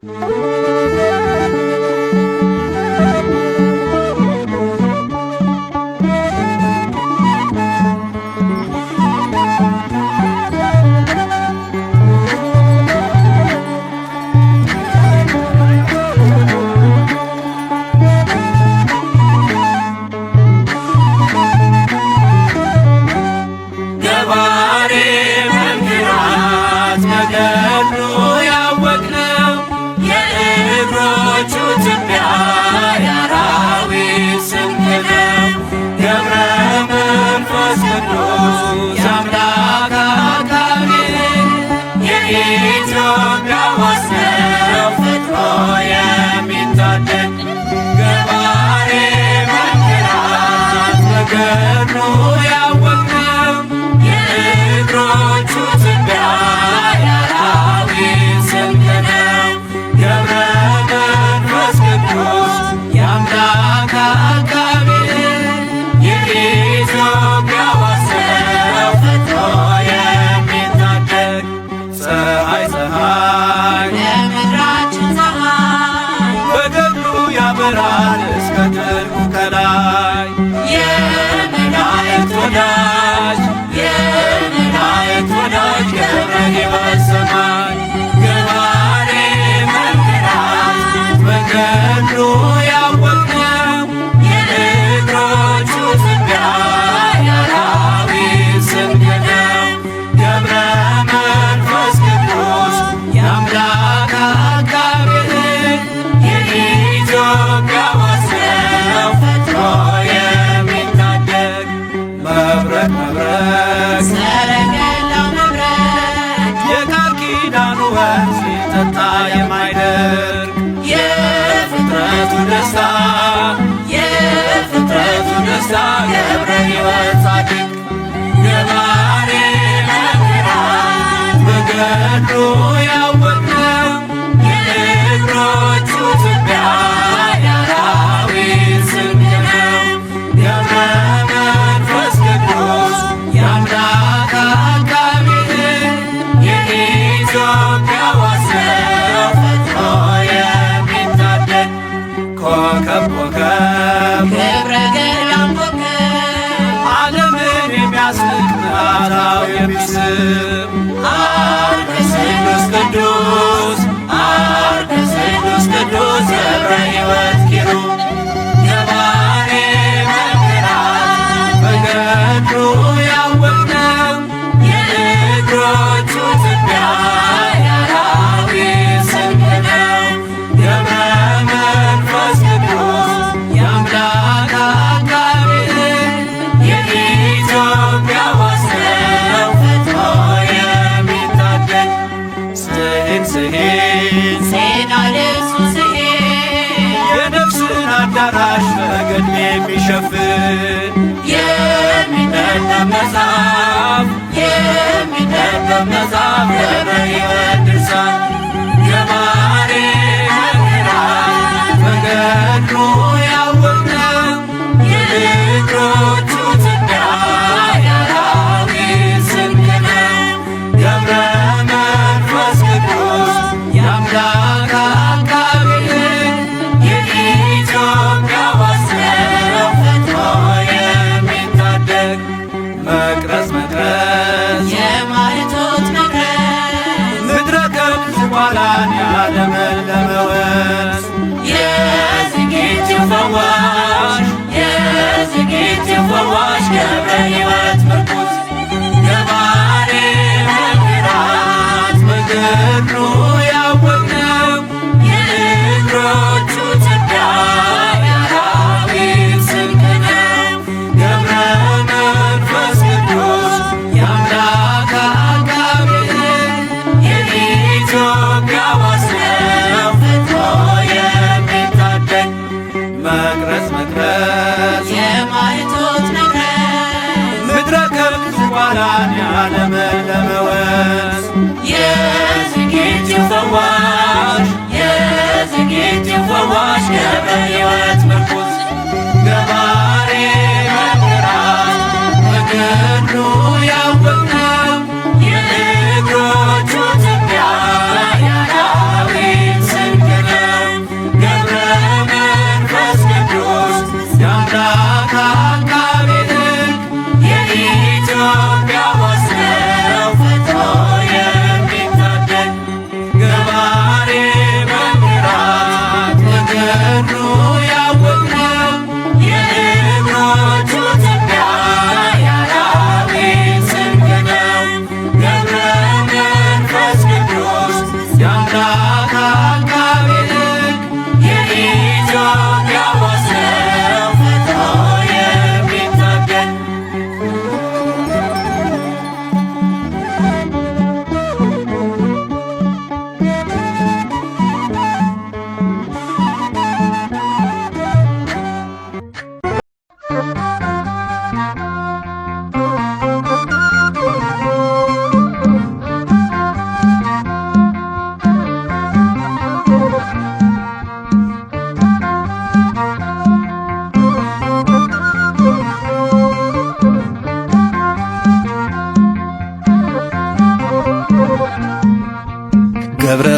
Yeah.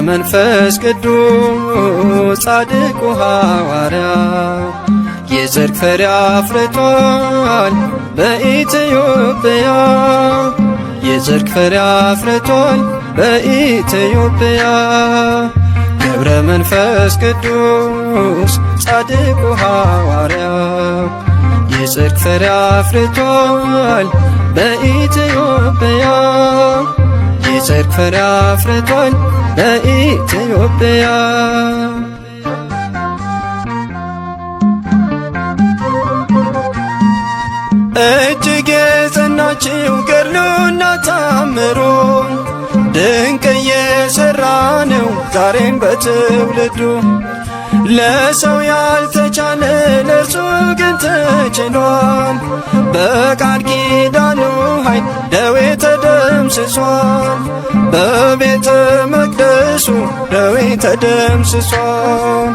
መንፈስ ቅዱስ ጻድቁ ሐዋርያ የጽድቅ ፍሬ አፍርቷል በኢትዮጵያ የጽድቅ ፍሬ አፍርቷል በኢትዮጵያ ገብረ መንፈስ ቅዱስ ጻድቁ ሐዋርያ የጽድቅ ፍሬ አፍርቷል በኢትዮጵያ የጽድቅ ፍሬ አፍርቷል በኢትዮጵያ እጅግ የጸናችው ገድሉና ታምሮ ድንቅ እየሠራ ነው ዛሬም በትውልዱ ለሰው ያልተቻለ ለእርሱ ግን ተችሏል በቃል ኪዳኑ ኃይል ደዌ ተደምስሷል በቤተ መቅደሱ ደዌ ተደምስሷል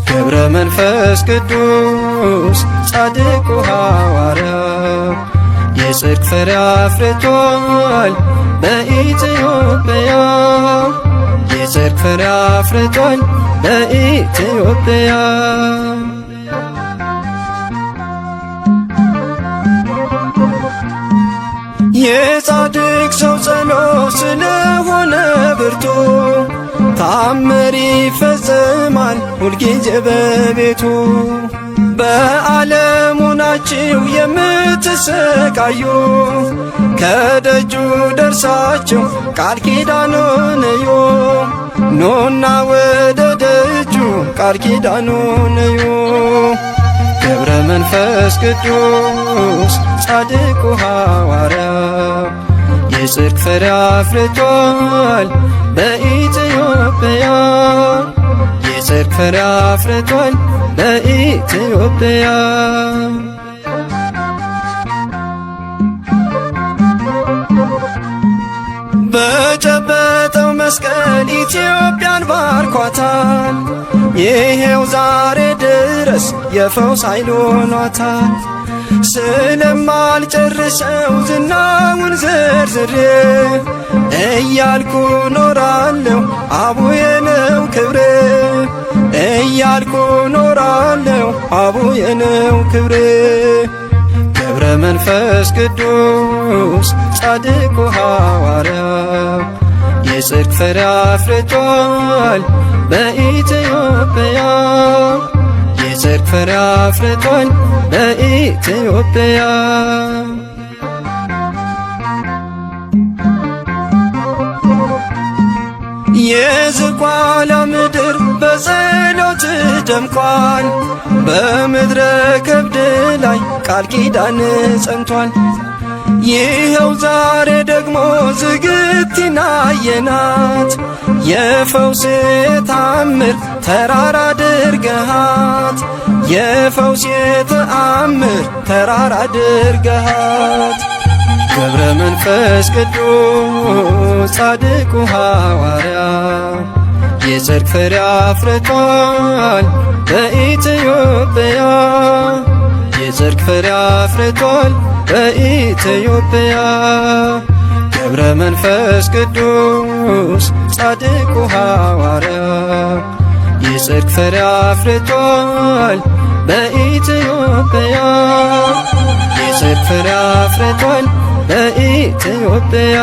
ገብረ መንፈስ ቅዱስ ጻድቁ ሐዋርያ የጽድቅ ፍሬ አፍርቷል በኢትዮጵያ የጽድቅ ፍሬ አፍርቷል በኢትዮጵያ የጻድቅ ሰው ጸሎት ስለሆነ ብርቱ ታምር ይፈጸማል ሁልጊዜ በቤቱ በዓለሙ ናችሁ የምትሰቃዩ ከደጁ ደርሳችሁ ቃል ኪዳኑን እዩ ኑና ወደ ደጁ ቃል ኪዳኑን እዩ ገብረ መንፈስ ቅዱስ ጻድቁ ሐዋርያ የጽድቅ ፍሬ አፍርቷል በኢትዮጵያ የጽድቅ ፍሬ አፍርቷል በኢትዮጵያ በጨበጠው መስቀል ኢትዮጵያን ባርኳታል ይሄው ዛሬ ድረስ የፈውስ ኃይል ሆኗታል ስለማልጨርሰው ዝናውን ዘርዝሬ እያልኩ ኖራለሁ አቡዬ ነው ክብሬ እያልኩ ኖራለሁ አቡዬ ነው ክብሬ ገብረ መንፈስ ቅዱስ ጻድቁ ሐዋርያ የጽድቅ ፍሬ አፍርቷል በኢትዮጵያ የጽድቅ ፍሬ አፍርቷል በኢትዮጵያ የዝቋላ ምድር በጸሎት ደምቋል በምድረ ከብድ ላይ ቃል ኪዳን ጸንቷል ይኸው ዛሬ ደግሞ ዝግቲን አየናት የፈውስ ተአምር ተራራ አድርገሃት የፈውስ ተአምር ተራራ አድርገሃት ገብረ መንፈስ ቅዱስ ጻድቁ ሐዋርያ የጽድቅ ፍሬ አፍርቷል በኢትዮጵያ የጽድቅ ፍሬ አፍርቷል በኢትዮጵያ ገብረ መንፈስ ቅዱስ ጻድቁ ሐዋርያ የጽድቅ ፍሬ አፍርቷል በኢትዮጵያ የጽድቅ ፍሬ አፍርቷል በኢትዮጵያ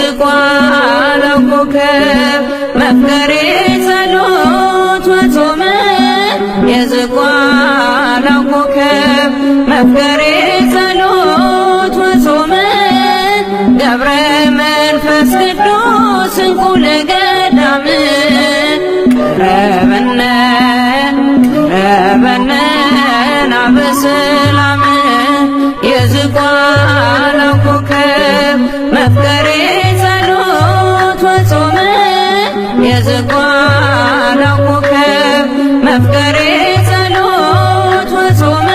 የዝቋላው ኮከብ መፍቀሬ ጸሎት ወጾም የዝቋላው ኮከብ መፍቀሬ ጸሎት ወጾም ገብረ መንፈስ ቅዱስ እንቁ ለገዳም ቀረበነ ናበሰላም የዝቋላው ኮከብ መፍቀሬ ጸሎት ወጾም የዝቋላው ኮከብ መፍቀሬ ጸሎት ወጾም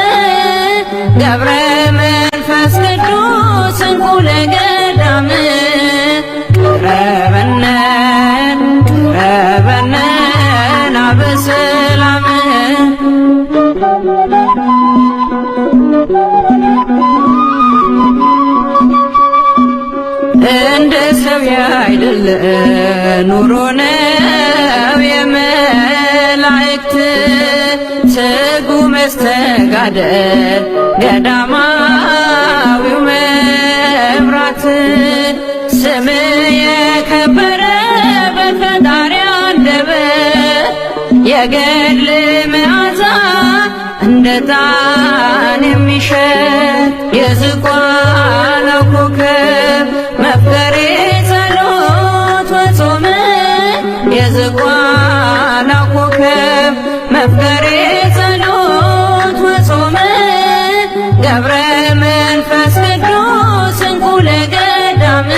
ገብረ መንፈስ ቅዱስ እንቁ ለገዳም ቀረበነ ናበሰላም እንደ ሰው ያይደለ ኑሮ ነው የመላእክት ትጉ መስተጋደል ገዳማዊው መብራት ስም የከበረ በፈጣሪ አንደበት የገድል መዓዛ እንደ ዕጣን የሚሸት የዝቋላው ኮከብ መፍቀሬ ጸሎት ወጾም የዝቋላው ኮከብ መፍቀሬ ጸሎት ወጾም ገብረ መንፈስ ቅዱስ እንቁ ለገዳም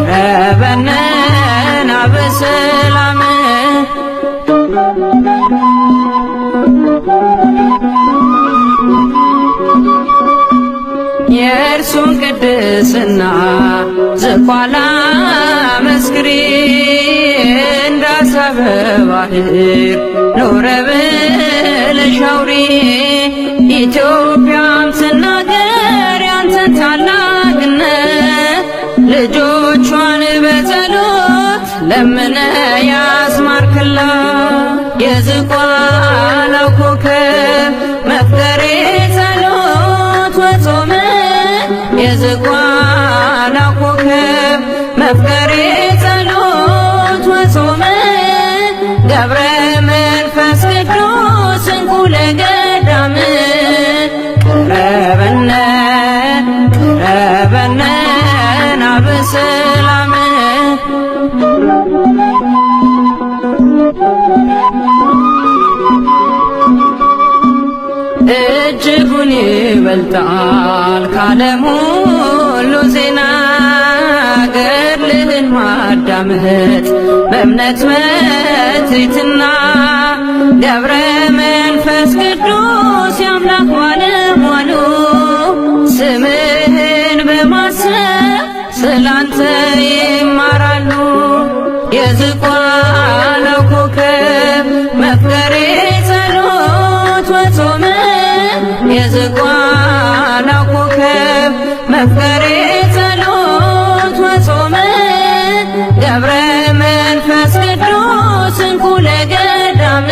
ቀረበነ ናበሰላም የእርሱን ቅድስና ዝቋላ መስክሪ እንዳሰበ ባህር ኖረ ብለሽ አውሪ ኢትዮጵያም ትናገር ያንተን ታላቅነት ልጆቿን በጸሎት ለምነ ያስማርክላት የዝቋላው ኮከብ መፍቀሬ ጸሎት ወጾም የዝቋላው ኮከብ መፍቀሬ ጸሎት ወጾም ገብረ መንፈስ ቅዱስ እንቁ ለገዳም ቀረበነ ናበሰላም እጅጉን ይበልጣል ካለም ሁሉ ዜና ገድልህን ማዳመጥ በእምነት መትሕትና ገብረ መንፈስ ቅዱስ የአምላክ ባለሟሉ ስምህን በማሰብ ስላንተ ይማራሉ የዝቋላው ኮከብ መፍቀሬ ጸሎት ወጾም የዝቋላው ኮከብ መፍቀሬ ጸሎት ወጾም ገብረ መንፈስ ቅዱስ እንቁ ለገዳም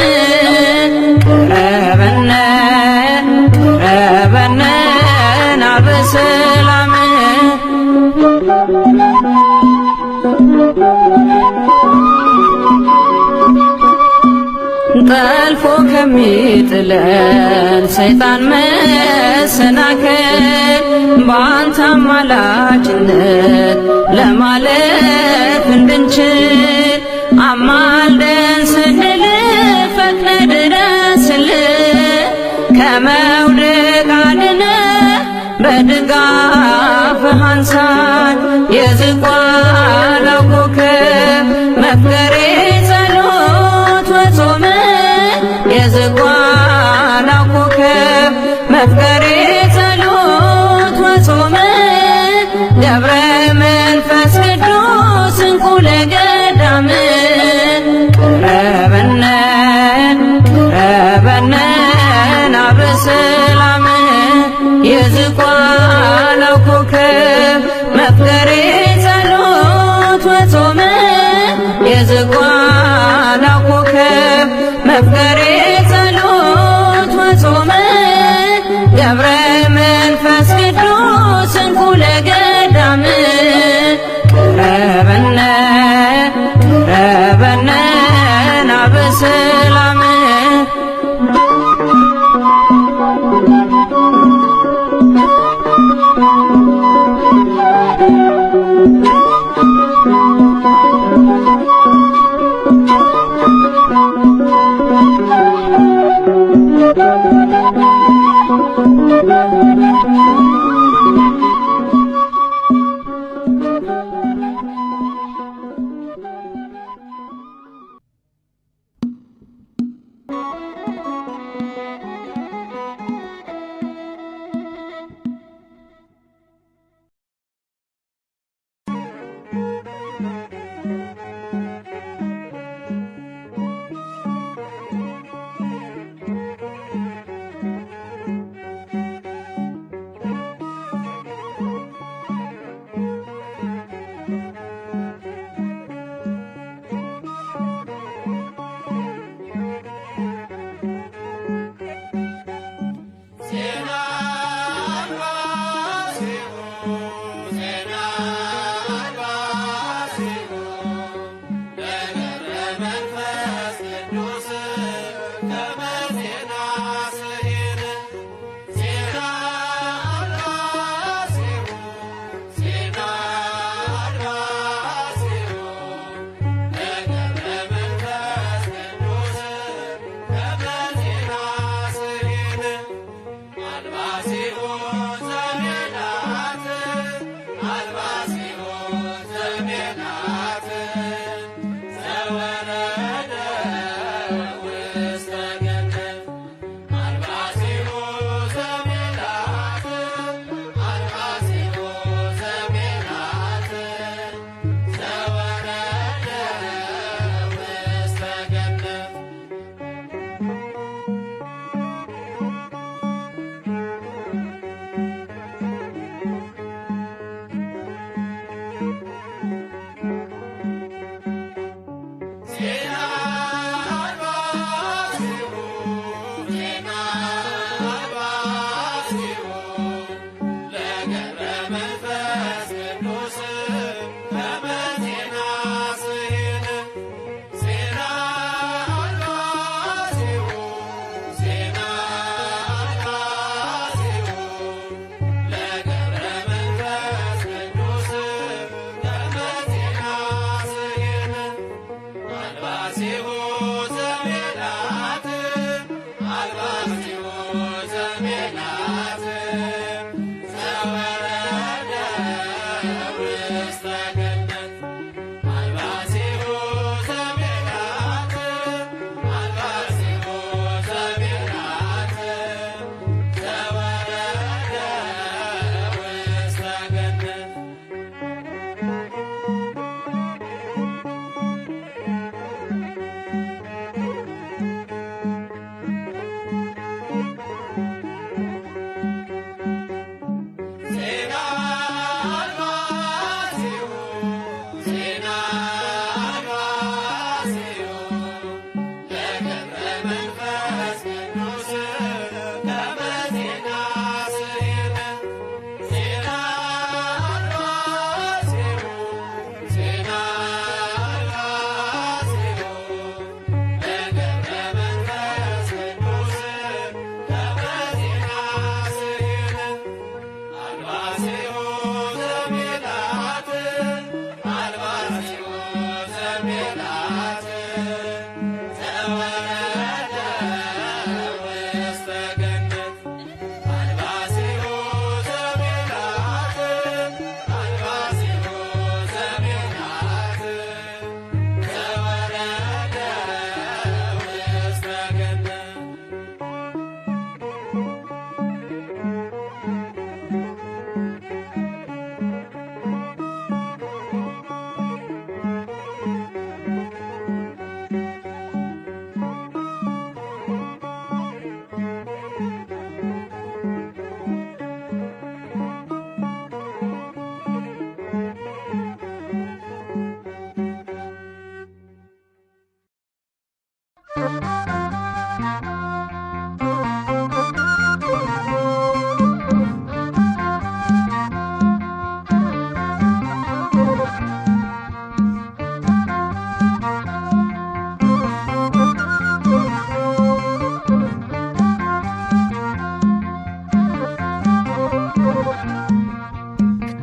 ቀረበነ ናበሰላም ጠልፎ ከሚጥለን ሰይጣን መሰናከል በአንተ አማላጅነት ለማለፍ እንድንችል አማልደን ስንል ፈጥነ ድረስልን ከመውደቅ አድነን በድጋፍህ አንሳን የዝቋላው ኮከብ መፍቀሬ ጸሎት ወጾም የዝቋላው ኮከብ መፍቀሬ ጸሎት ወጾም ገብረ መንፈስ ቅዱስ የዝቋላ ኮከብ መፍቀሬ ጸሎት ወጾመ ገብረ መንፈስ ቅዱስ እንኩለ ገዳም ቅረበነ ቅረበነ ናበሰላም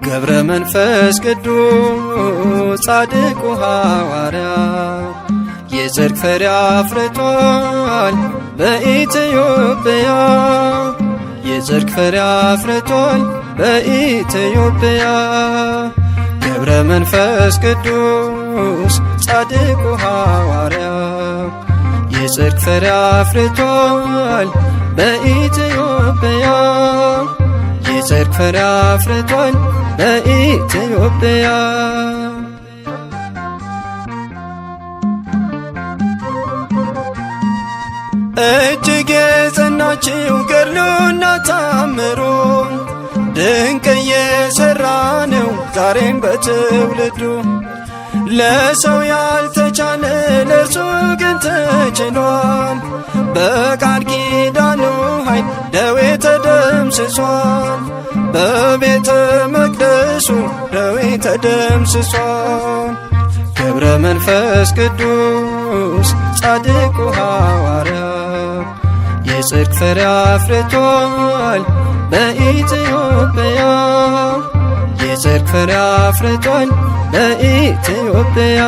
ገብረ መንፈስ ቅዱስ ጻድቁ ሐዋርያ የጽድቅ ፍሬ አፍርቷል በኢትዮጵያ የጽድቅ ፍሬ አፍርቷል በኢትዮጵያ ገብረ መንፈስ ቅዱስ ጻድቁ ሐዋርያ የጽድቅ ፍሬ አፍርቷል በኢትዮጵያ የጽድቅ ፍሬ አፍርቷል በኢትዮጵያ እጅግ የጸናችው ገድሉና ታምሩ ድንቅ እየሠራ ነው ዛሬም በትውልዱ ለሰው ያልተቻለ ለእርሱ ግን ተችሏል በቃል ኪዳኑ ኃይል ደዌ ተደምስሷል በቤተ መቅደሱ ደዌ ተደምስሷል ገብረ መንፈስ ቅዱስ ጻድቁ ሐዋርያ የጽድቅ ፍሬ አፍርቷል በኢትዮጵያ የጽድቅ ፍሬ አፍርቷል በኢትዮጵያ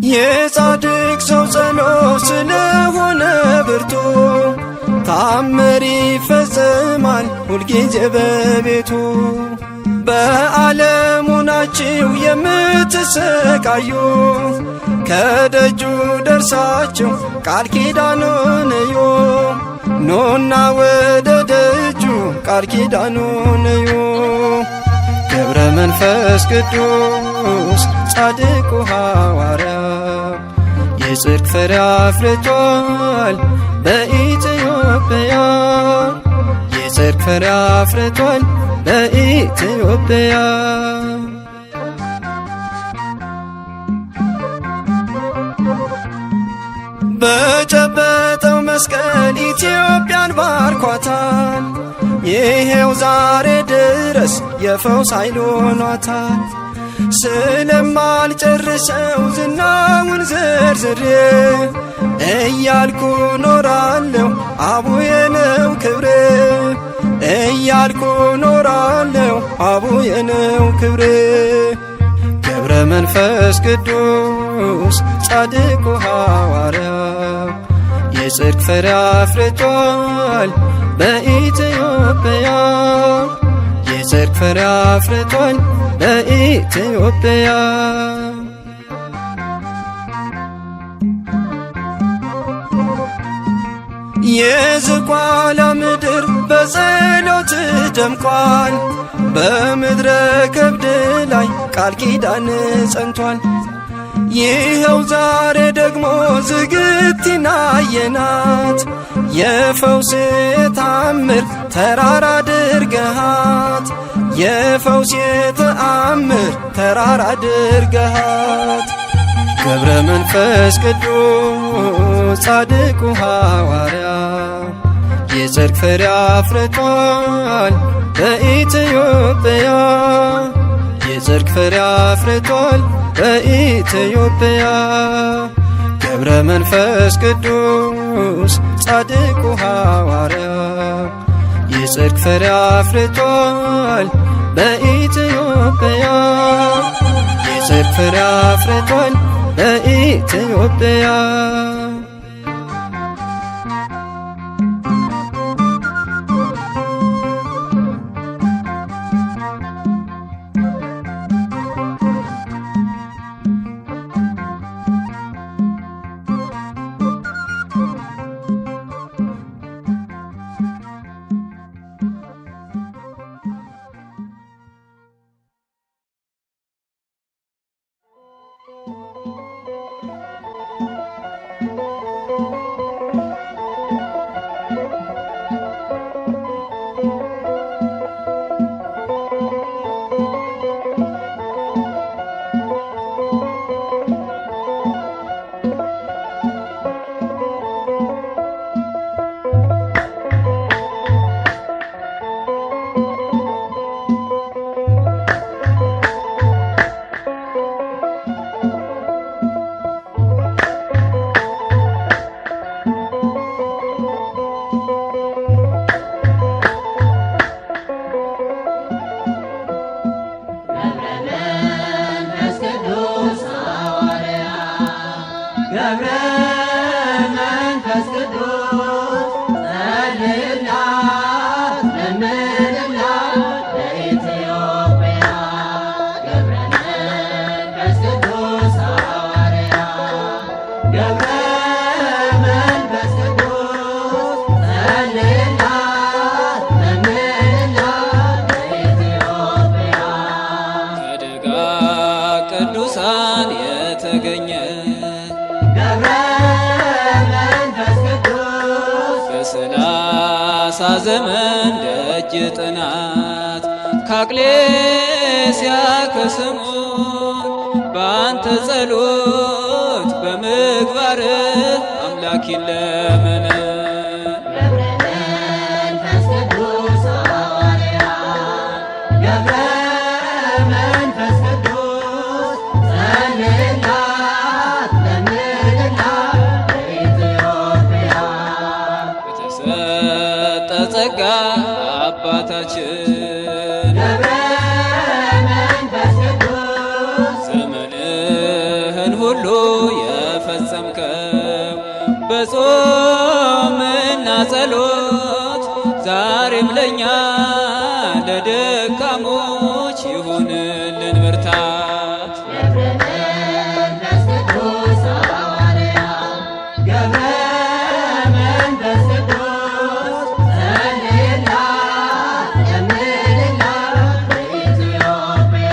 የጻድቅ ሰው ጸሎት ስለሆነ ብርቱ ታምር ይፈጸማል ሁልጊዜ በቤቱ በዓለሙ ናችሁ የምትሰቃዩ ከደጁ ደርሳችሁ ቃል ኪዳኑን እዩ ኑና ወደ ደጁ ቃል ኪዳኑን እዩ ገብረ መንፈስ ቅዱስ ጻድቁ ሐዋርያ የጽድቅ ፍሬ አፍርቷል በኢትዮጵያ የጽድቅ ፍሬ አፍርቷል በኢትዮጵያ በጨበጠው መስቀል ኢትዮጵያን ባርኳታል ይሄው ዛሬ ድረስ የፈውስ ኃይል ሆኗታል ስለማልጨርሰው ዝናውን ዘርዝሬ እያልኩ ኖራለሁ አቡዬ ነው ክብሬ እያልኩ ኖራለሁ አቡዬ ነው ክብሬ ገብረ መንፈስ ቅዱስ ጻድቁ ሐዋርያ የጽድቅ ፍሬ አፍርቷል በኢትዮጵያ የጽድቅ ፍሬ አፍርቷል በኢትዮጵያ የዝቋላ ምድር በጸሎት ደምቋል በምድረ ከብድ ላይ ቃል ኪዳን ጸንቷል ይኸው ዛሬ ደግሞ ዝግቲና አየናት የፈውስ ተአምር ተራራ አድርገሃት የፈውስ ተአምር ተራራ አድርገሃት ገብረ መንፈስ ቅዱስ ጻድቁ ሐዋርያ የጽድቅ ፍሬ አፍርቷል በኢትዮጵያ የጽድቅ ፍሬ አፍርቷል በኢትዮጵያ ገብረ መንፈስ ቅዱስ ጻድቁ ሐዋርያ የጽድቅ ፍሬ አፍርቷል በኢትዮጵያ የጽድቅ ፍሬ አፍርቷል በኢትዮጵያ ገብረ መንፈስ ቅዱስ ጸልይላት ለምንላት ለኢትዮጵያ ገብረ መንፈስ ቅዱስ ሐዋርያ ገብረ መንፈስ ቅዱስ ጸልይላት ለምንላት ለኢትዮጵያ ከደጋ ቅዱሳን የተገኘ ገብረ መንፈስ ቅዱስ በሰላሳ ዘመን ደጅ ጥናት ከአቅሌስያ ከስሙን በአንተ ጸሎት በምግባር አምላክ ይለመነ ገብረ መንፈስ ቅዱስ ሐዋርያ ገብረ መንፈስ ቅዱስ ጸልይላት ለምንላት ለኢትዮጵያ በተሰጠ ጸጋ አባታችን ገብረ መንፈስ ቅዱስ ዘመንህን ሁሉ የፈጸምከው በጾምና ጸሎት ዛሬም ለእኛ ለደካሞች ይሁንልን ብርታት። ገብረ መንፈስ ቅዱስ ሐዋርያ ገብረ መንፈስ ቅዱስ ጸልይላት ለምንላት ለኢትዮጵያ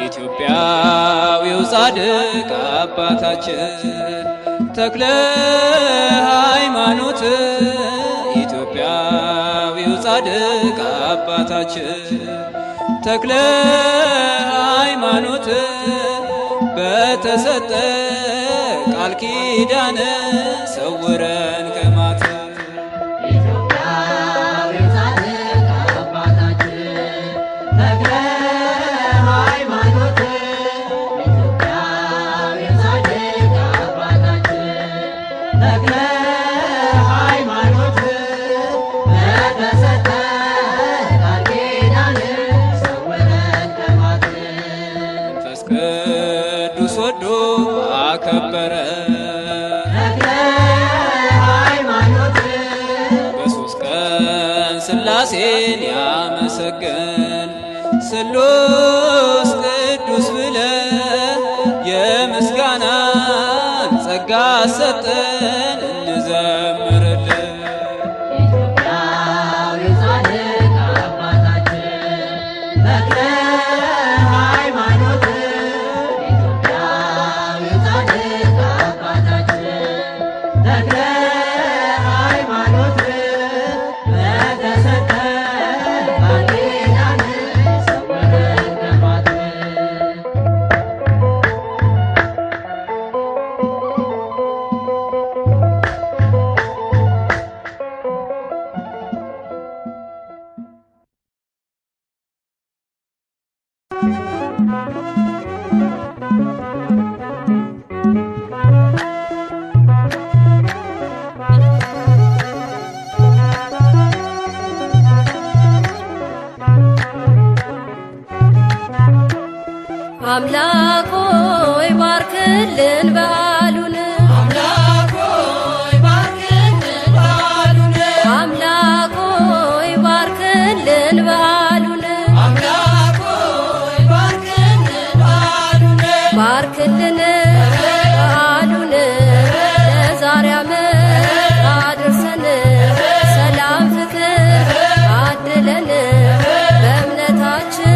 ኢትዮጵያዊው ጻድቅ አባታችን ተክለ ሃይማኖት ኢትዮጵያዊው ጻድቅ አባታችን ተክለ ሃይማኖት በተሰጠ ቃል ኪዳን ሰውረን ከማት ኢትዮጵያዊው ጻድቅ አባታችን ተክለ ሃይማኖት ኢትዮጵያዊው ጻድቅ አባታችን ተክለ ሃይማኖት በተሰጠ ቃል ኪዳን ሰውረን ከማት መንፈስ ቅዱስ ወዶ አከበረ ተክለ ሃይማኖት በሦስት ቀን ሥላሴን ያመሰገን ስሉስ ቅዱስ ብለ የምስጋናን ጸጋ ሰጠን እንዘምርልን። ኢትዮጵያዊው ጻድቅ አባታችን ተክለ ሃይማኖት ኢትዮጵያዊው ጻድቅ አባታችን ተክለ ሃይማኖት በተሰጠ ቃል ኪዳን ሰውረን ከማት አምላክ ሆይ ባርክልን በዓሉን አምላክ ሆይ ባርክልን በዓሉን አምላክ ሆይ ባርክልን በዓሉን አምላክ ሆይ ባርክልን በዓሉን ባርክልን በዓሉን ለዛሬ ዓመት አድርሰን ሰላም ፍቅር አድለን በእምነታችን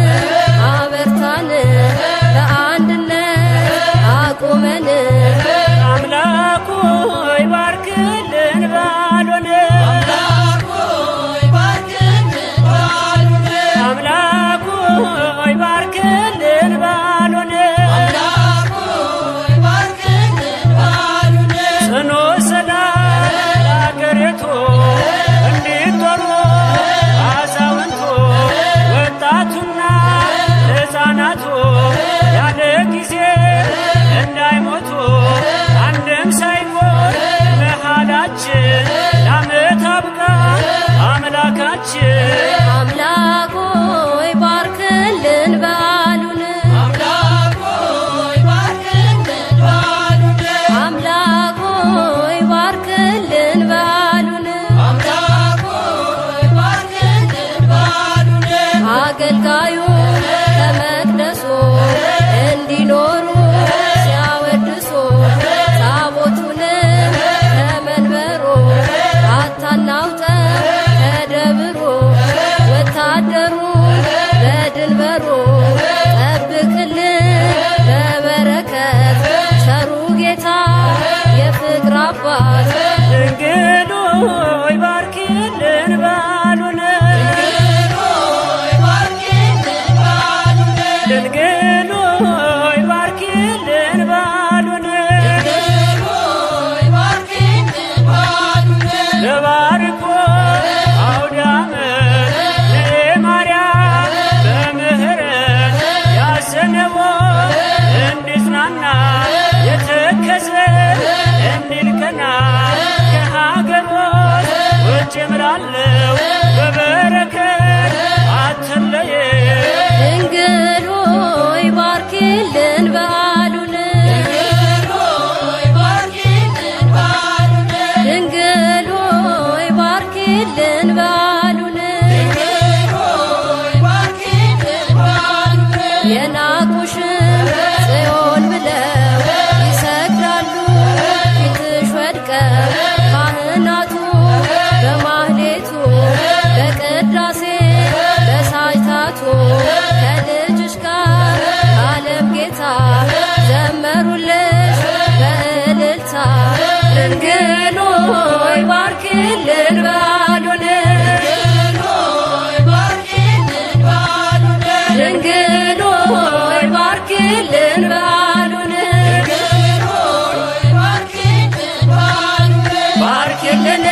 አበርታን በአንድነት አቁመን አምላክ ሆይ ባርክልን በዓሉን አምላክ ሆይ ባርክልን በዓሉን አምላክ ሆይ ባርክልን በዓሉን አምላክ ሆይ ባርክልን በዓሉን ጽኑ ሰላም ለአገሪቱ እንዲጦሩ አዛውንቱ ወጣቱና ሕፃናቱ ያለ ጊዜ እንዳይሞቱ አንድም ሳይሞት መሃላችን ለዓመት አብቃ አምላካችን አምላክ ሆይ ባርክልን በዓሉን አምላክ ሆይ ባርክልን በዓሉን አምላክ አገልጋዩ ከመቅደሱ እንዲኖሩ ሲያወድሱ ታቦቱንም ከመንበሩ አታናውጠው ከደብሩ ወታደሩን በድንበሩ ጠብቅልን በበረከት ቸሩ ጌታ የፍቅር አባት ድንግል ሆይ ባርኪልን በዓሉን ድንግል ሆይ ባርኪልን በዓሉን ተባርኮ አውደ ዓመት ለማርያም በምህረት ያሰነቦ እንዲጽናና የተከዘ እንዲልቀና ከሀገሮች ውጭ እምራለሁ በበረከት አትለየ ድንግል ሆይ ባርኪልን በዓሉን ድንግል ሆይ ባርኪልን በዓሉን የናቁሽም ጽዮን ብለው ይሰግዳሉ ፊትሽ ወድቀው ካህናቱ በማህሌቱ በቅዳሴ በሳጅታቱ ከልጅሽ ጋር ዓለም ጌታ ዘመሩልሽ በእልልታ ድንግል ሆይ ባርኪልን በዓሉን ድንግል ሆይ ባርኪልን በዓሉን ባርኪልን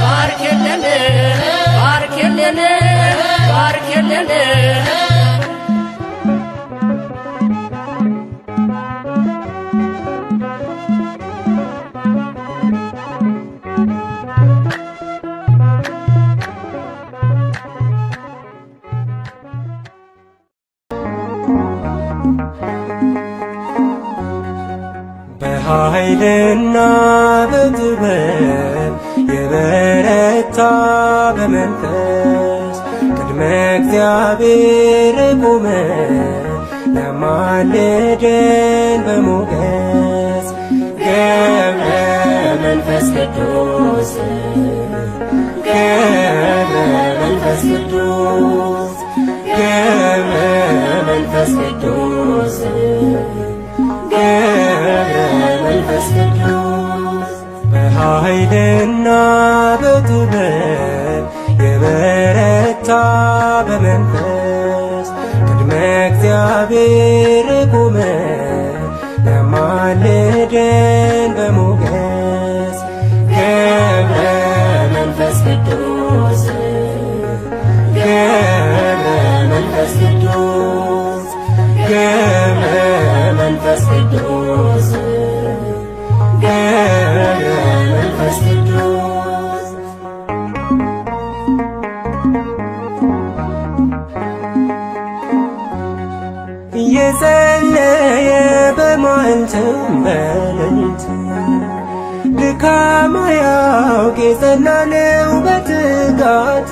ባርኪልን ባርኪልን ባርኪልን በኃይልና በጥበብ የበረታ በመንፈስ ቅድመ እግዚአብሔር ቆመ ለማልደን በሞገስ ገብረ መንፈስ ቅዱስ ገብረ መንፈስ ቅዱስ ገብረ መንፈስ ቅዱስ ገብረ መንፈስ ቅዱስ በኃይልና በጥበብ የበረታ በመንፈስ ቅድመ እግዚአብሔር ቆመ ለማልደን በሞገስ ገብረ መንፈስ ቅዱስ ገብረ መንፈስ ቅዱስ ገብረ መንፈስ ቅዱስ ገብረ መንፈስ ቅዱስ እየጸለየ በመዓልትም በሌሊት ድካም አያውቅ የጸና ነው በትጋት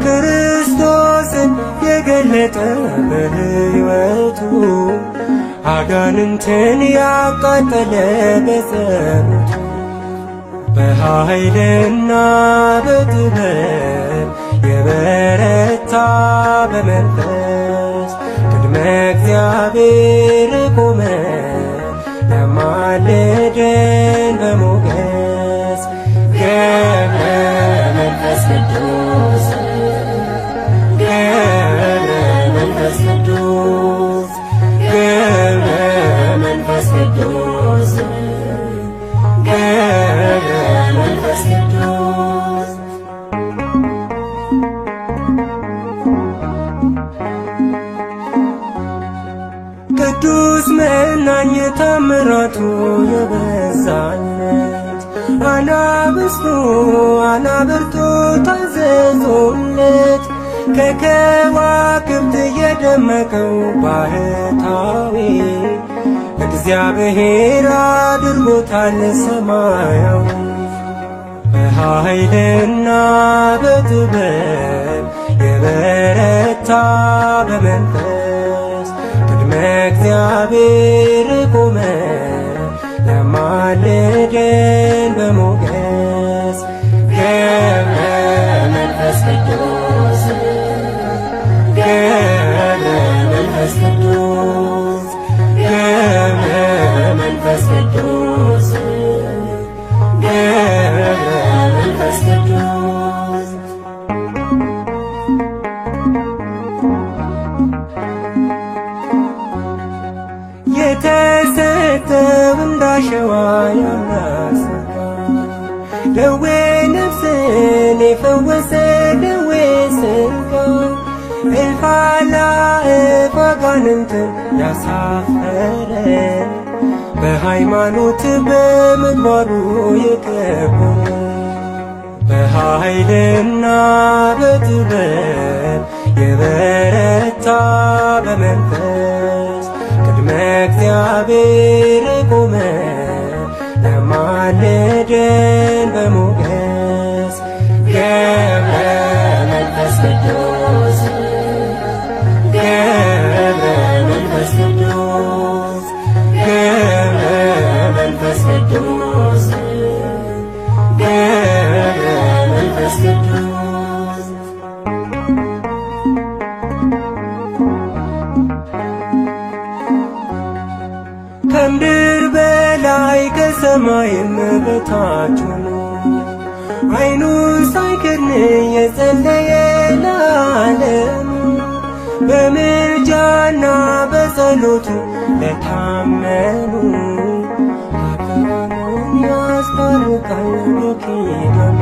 ክርስቶስን የገለጠ በሕይወቱ አጋንንትን ያቃጠለ በጸሎቱ በኃይልና በጥበብ የበረታ በመንፈስ ቅድመ እግዚአብሔር ቆመ ለማልደን በሞገስ ገብረ መንፈስ ቅዱስ ገብረ መንፈስ ቅዱስ ገብረ መንፈስ ቅዱስ ገብረ መንፈስ ቅዱስ ቅዱስ መናኝ ታምራቱ የበዛለት አናብስቱ አናብርቱ ታዘዙለት ከከዋክብት የደመቀው ባህታዊ እግዚአብሔር አድርጎታል ሰማያዊ በኃይልና በጥበብ የበረ በመንፈስ ቅድመ እግዚአብሔር ቆመ ያማልደን በሞገስ ገብረ መንፈስ ቅዱስ ገብረ መንፈስ ቅዱስ ገብረ መንፈስ ቅዱስ ገብረ መንፈስ ቅዱስ የተሰጠው እንዳሸዋ ያላሰባ ደዌ ነፍስን የፈወሰ ደዌ ሥጋ እልፍ አእላፍ አጋንንትን ያሳፈረ በሃይማኖት በምግባሩ የከበረ በኃይልና በጥበብ የበረታ በመንፈስ ቅድመ እግዚአብሔር ቆመ ያማልደን በሞገስ ገብረ መንፈስ ቅዱስ ገብረ መንፈስ ቅዱስ ገብረ መንፈስ ቅዱስ ገብረ መንፈስ ቅዱስ ከምድር በላይ ከሰማይም በታች ሆኖ ዓይኑን ሳይከድን የጸለየ ለዓለሙ በምልጃና በጸሎቱ ለታመኑ አካሉን ያስታርቃል በኪዳኑ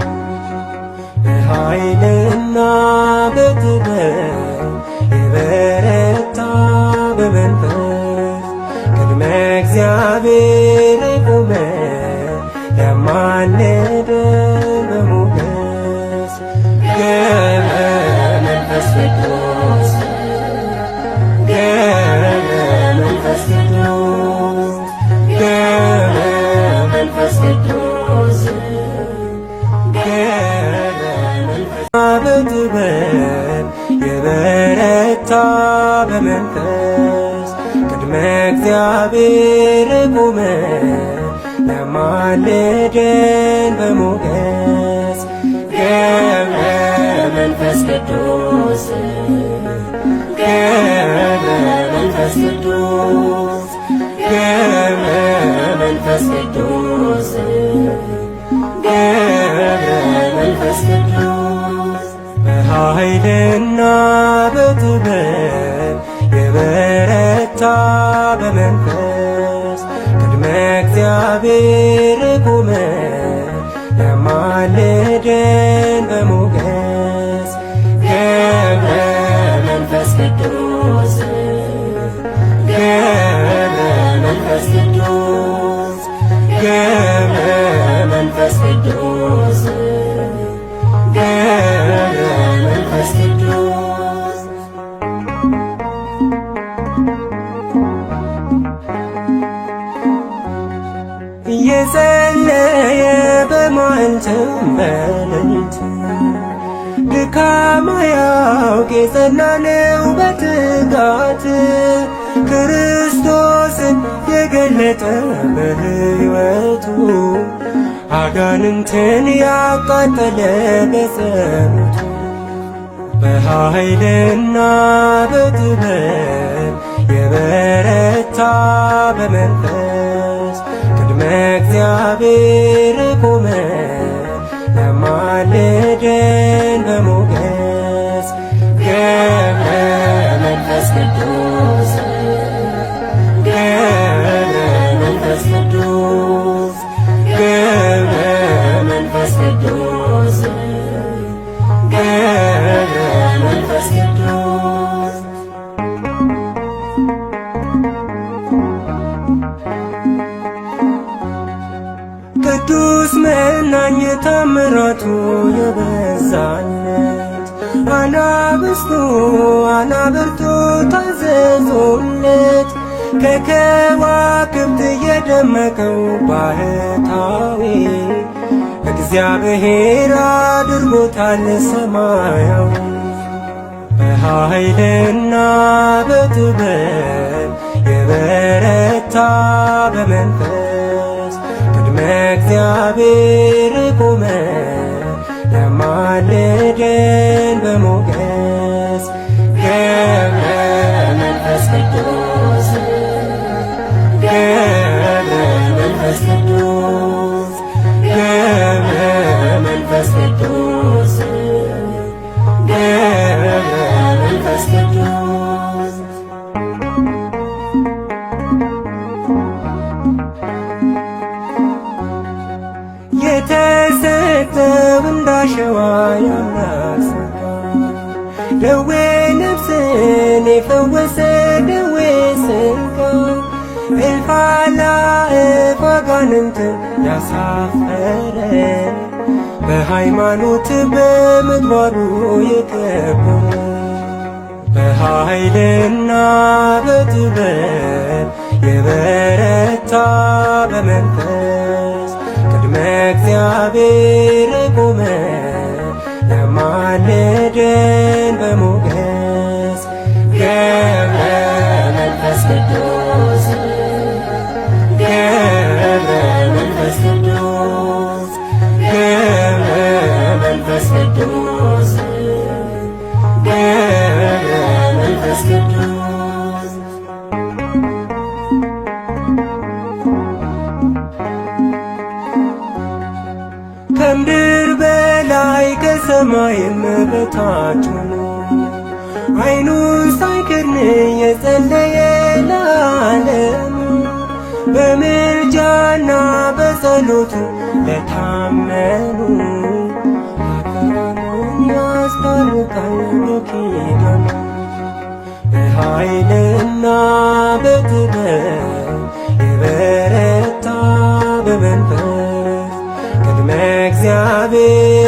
በኃይልና በጥበብ የበረታ በመንፈስ ቅድመ እግዚአብሔር ቆመ ያማልደን በሞገስ ገብረ መንፈስ ቅዱስ ገብረ መንፈስ ቅዱስ ገብረ መንፈስ ቅዱስ ገብረ መንፈስ በጥበብ የበረታ በመንፈስ ቅድመ እግዚአብሔር ቆመ ያማልደን በሞገስ ገብረ መንፈስ ቅዱስ ገብረ መንፈስ ቅዱስ ገብረ መንፈስ ቅዱስ ገብረ መንፈስ ቅዱስ በኃይልና በጥበብ የበረታ በመንፈስ ቅድመ እግዚአብሔር ቆመ ያማልደን በሞገስ ገብረ መንፈስ ቅዱስ ገብረ መንፈስ ቅዱስ ገብረ መንፈስ ቅዱስ ገብረ መንፈስ ቅዱስ እየጸለየ በመዓልትም በሌሊት ድካም አያውቅ የጸና ነው በትጋት ክርስቶስን የገለጠ በሕይወቱ አጋንንትን ያቃጠለ በጸሎቱ በኃይልና በጥበብ የበረታ በመንፈስ ቅድመ እግዚአብሔር ቆመ ያማልደን በሞገስ ገብረ መንፈስ ቅዱስ ገብረ መንፈስ ቅዱስ ገብረ መንፈስ ቅዱስ ገብረ መንፈስ ቅዱስ ቅዱስ መናኝ ታምራቱ የበዛለት አናብስቱ አናብርቱ ታዘዙለት ከከዋክብት የደመቀው ባህታዊ እግዚአብሔር አድርጎታል ሰማያዊ በኃይልና በጥበብ የበረታ በመንፈስ ቅድመ እግዚአብሔር ቆመ ያማልደን በሞገስ ገብረ መንፈስ ቅዱስ ገብረ መንፈስ ቅዱስ ገብረ መንፈስ ቅዱስ ገብረ መንፈስ ቅዱስ የተሰጠው እንዳሸዋ የአምላክ ሥጋ ደዌ ነፍስን የፈወሰ ደዌ ሥጋ እልፍ አእላፍ አጋንንትን ያሳፈረ በሃይማኖት በምግባሩ የከበረ በኃይልና በጥበብ የበረታ በመንፈስ ቅድመ እግዚአብሔር ቆመ ያማልደን በሞገስ ገብረ መንፈስ ቅዱስ ገብረ መንፈስ ቅዱስ ገብረ መንፈስ ቅዱስ ገብረ መንፈስ ቅዱስ ከምድር በላይ ከሰማይም በታች ሆኖ ዓይኑን ሳይከድን የጸለየ ለዓለሙ በምልጃና በጸሎቱ ለታመኑ አገሩን ያስታርቃል በኪዳኑ በኃይልና በጥበብ የበረታ በመንፈስ ቅድመ እግዚአብሔር